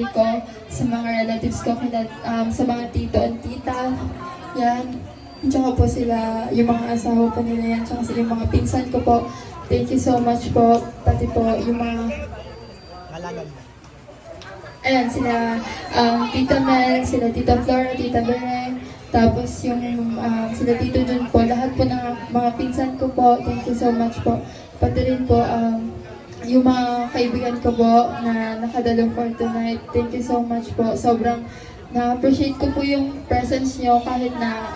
family ko, sa mga relatives ko, sa mga tito and tita. Yan. Tsaka po sila, yung mga asawa po nila yan, tsaka yung mga pinsan ko po. Thank you so much po. Pati po yung mga... Ayan, sila Tita Mel, sila Tita Flora, Tita Beren, tapos yung sila Tito Jun po, lahat po ng mga pinsan ko po, thank you so much po. Pati rin po yung mga kaibigan ko po na nakadalo for tonight, thank you so much po. Sobrang na-appreciate ko po yung presence nyo kahit na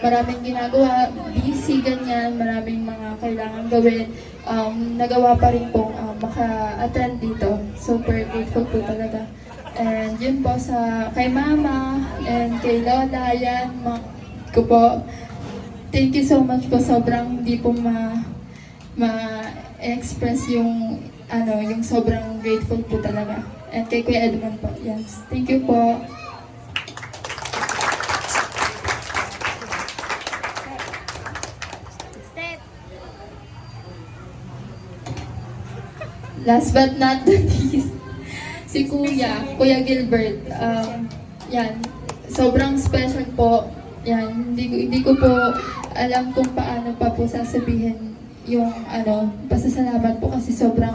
maraming ginagawa, busy, ganyan, maraming mga kailangan gawin. Nagawa pa rin pong maka-attend dito. Super grateful po talaga. And yun po kay Mama and kay Lola, yan, ko po. Thank you so much po. Sobrang hindi po ma-express yung sobrang grateful po talaga. And kay Kuya Edmond po. Yes. Thank you po. Last but not the least, si Kuya Gilbert. Yan, sobrang special po. Yan, hindi ko po alam kung paano pa po sasabihin yung pasasalamat po kasi sobrang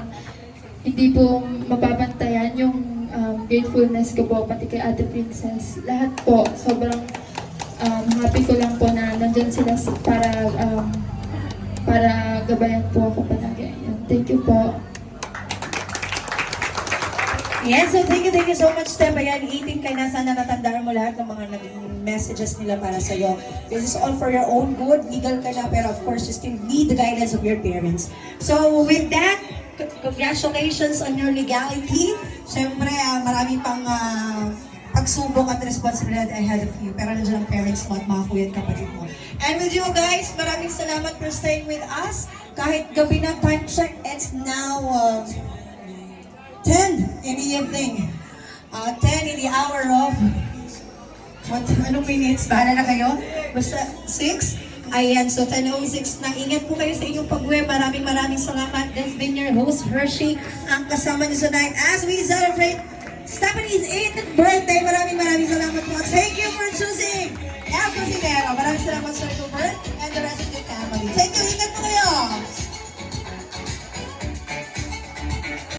hindi po mapapantayan yung gratefulness ko po, pati kay Ate Princess. Lahat po, sobrang happy ko lang po na nandyan sila para gabayan po ako palagi. Yan, thank you po. Yes, so thank you so much, Steph. Ayan, 18 ka na. Sana natandaan mo lahat ng mga naging messages nila para sa'yo. This is all for your own good. Legal ka na, pero of course, you still need the guidance of your parents. So with that, congratulations on your legality. Siyempre, marami pang pagsubok at responsibilidad ahead of you. Pero nandiyan ang parents mo at mga kuya at kapatid mo. And with you guys, maraming salamat for staying with us. Kahit gabi na, time check, it's now 10 in the evening. 10 in the hour of... Anong minutes? Bahala na kayo? Basta 6? Ayan, so 10:06 na. Ingat po kayo sa inyong pag-uwi. Maraming salamat. That's been your host, Hershey, ang kasama niyo tonight as we celebrate Stephanie's 8th birthday. Maraming salamat po. Thank you for choosing El Cocinero. Maraming salamat, Sir Gilbert.